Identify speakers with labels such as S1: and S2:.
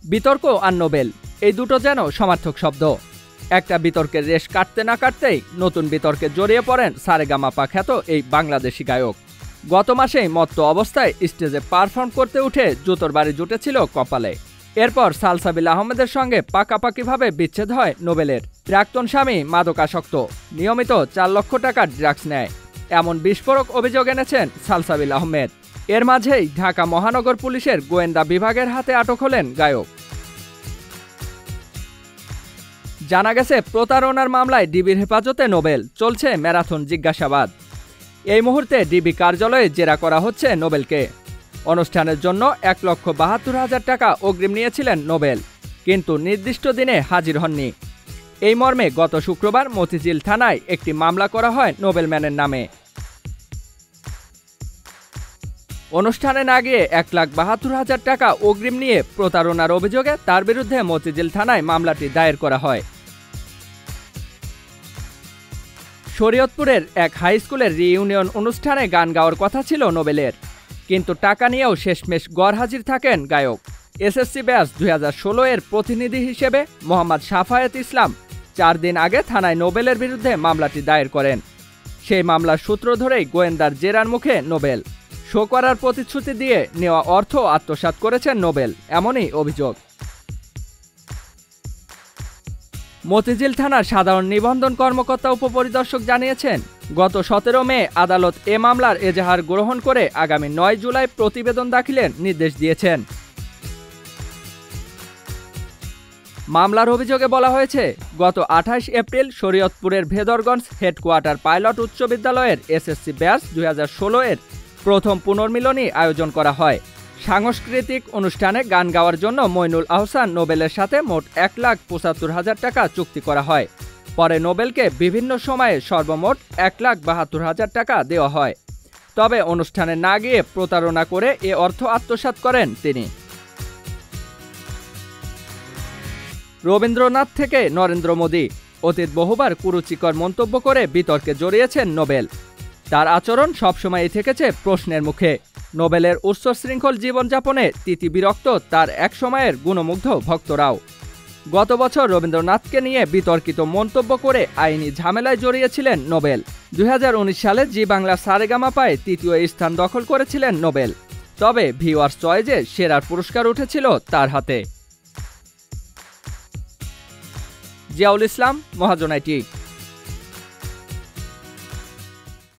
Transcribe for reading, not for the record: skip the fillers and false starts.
S1: বিতর্ক আর নোবেল এই দুটো যেন সমার্থক শব্দ। একটা বিতর্কের রেশ কাটতে না কাটতেই নতুন বিতর্কে জড়িয়ে পড়েন সারেগামাপা খ্যাত এই বাংলাদেশি গায়ক। গত মাসেই মত্ত অবস্থায় স্টেজে পারফর্ম করতে উঠে জুতোর বাড়ি জুটেছিল কপালে। এরপর সালসাবিল আহমেদের সঙ্গে পাকাপাকিভাবে বিচ্ছেদ হয় নোবেলের। প্রাক্তন স্বামী মাদকাসক্ত, নিয়মিত 4 লক্ষ টাকার ড্রাগস নেয়, এমন বিস্ফোরক অভিযোগ এনেছেন সালসাবিল আহমেদ। এর মাঝেই ঢাকা মহানগর পুলিশের গোয়েন্দা বিভাগের হাতে আটক হলেন গায়ক। জানা গেছে, প্রতারণার মামলায় ডিবির হেফাজতে নোবেল, চলছে ম্যারাথন জিজ্ঞাসাবাদ। এই মুহূর্তে ডিবি কার্যালয়ে জেরা করা হচ্ছে নোবেলকে। অনুষ্ঠানের জন্য 1,72,000 টাকা অগ্রিম নিয়েছিলেন নোবেল, কিন্তু নির্দিষ্ট দিনে হাজির হননি। এই মর্মে গত শুক্রবার মতিঝিল থানায় একটি মামলা করা হয় নোবেলম্যানের নামে। অনুষ্ঠানে না গিয়ে 1,72,000 টাকা অগ্রিম নিয়ে প্রতারণার অভিযোগে তার বিরুদ্ধে মতিঝিল থানায় মামলাটি দায়ের করা হয়। শরীয়তপুরের এক হাই স্কুলের রিইউনিয়ন অনুষ্ঠানে গান গাওয়ার কথা ছিল নোবেলের, কিন্তু টাকা নিয়েও শেষমেশ গরহাজির থাকেন গায়ক। এসএসসি ব্যাচ 2016 এর প্রতিনিধি হিসেবে মোহাম্মদ সাফায়েত ইসলাম 4 দিন আগে থানায় নোবেলের বিরুদ্ধে মামলাটি দায়ের করেন। সেই মামলার সূত্র ধরেই গোয়েন্দার জেরার মুখে নোবেল। শো করার প্রতিশ্রুতি দিয়ে নেওয়া অর্থ আত্মসাৎ করেছেন নোবেল, এমনই অভিযোগ। মতিঝিল থানার সাধারণ নিবন্ধন কর্মকর্তা উপপরিদর্শক জানিয়েছেন, গত 17 মে আদালত এ মামলার এজাহার গ্রহণ করে আগামী 9 জুলাই প্রতিবেদন দাখিলের নির্দেশ দিয়েছেন। মামলার অভিযোগে বলা হয়েছে, গত 28 এপ্রিল শরীয়তপুরের ভেদরগঞ্জ হেডকোয়ার্টার পাইলট উচ্চ বিদ্যালয়ের এসএসসি ব্যাচ 2016 এর প্রথম পুনর্মিলনী আয়োজন করা হয়। সাংস্কৃতিক অনুষ্ঠানে গান গাওয়ার জন্য মইনুল আহসান নোবেলের সাথে মোট 1,75,000 টাকা চুক্তি করা হয়। পরে নোবেলকে বিভিন্ন সময়ে সর্বমোট 1,72,000 টাকা দেওয়া হয়। তবে অনুষ্ঠানে না গিয়ে প্রতারণা করে এ অর্থ আত্মসাৎ করেন তিনি। রবীন্দ্রনাথ থেকে নরেন্দ্র মোদী, অতীত বহুবার কুরুচিকর মন্তব্য করে বিতর্কে জড়িয়েছেন নোবেল। তার আচরণ সবসময়ই থেকেছে প্রশ্নের মুখে। নোবেলের উচ্ছৃঙ্খল জীবনযাপনে তিতিবিরক্ত তার এক সময়ের গুণমুগ্ধ ভক্তরাও। গত বছর রবীন্দ্রনাথকে নিয়ে বিতর্কিত মন্তব্য করে আইনি ঝামেলায় জড়িয়েছিলেন নোবেল। 2019 সালে জি বাংলা সারেগামাপায় 3য় স্থান দখল করেছিলেন নোবেল। তবে ভিউয়ার্স চয়েজে সেরার পুরস্কার উঠেছিল তার হাতে। জিয়াউল ইসলাম, মহাজন আইটি।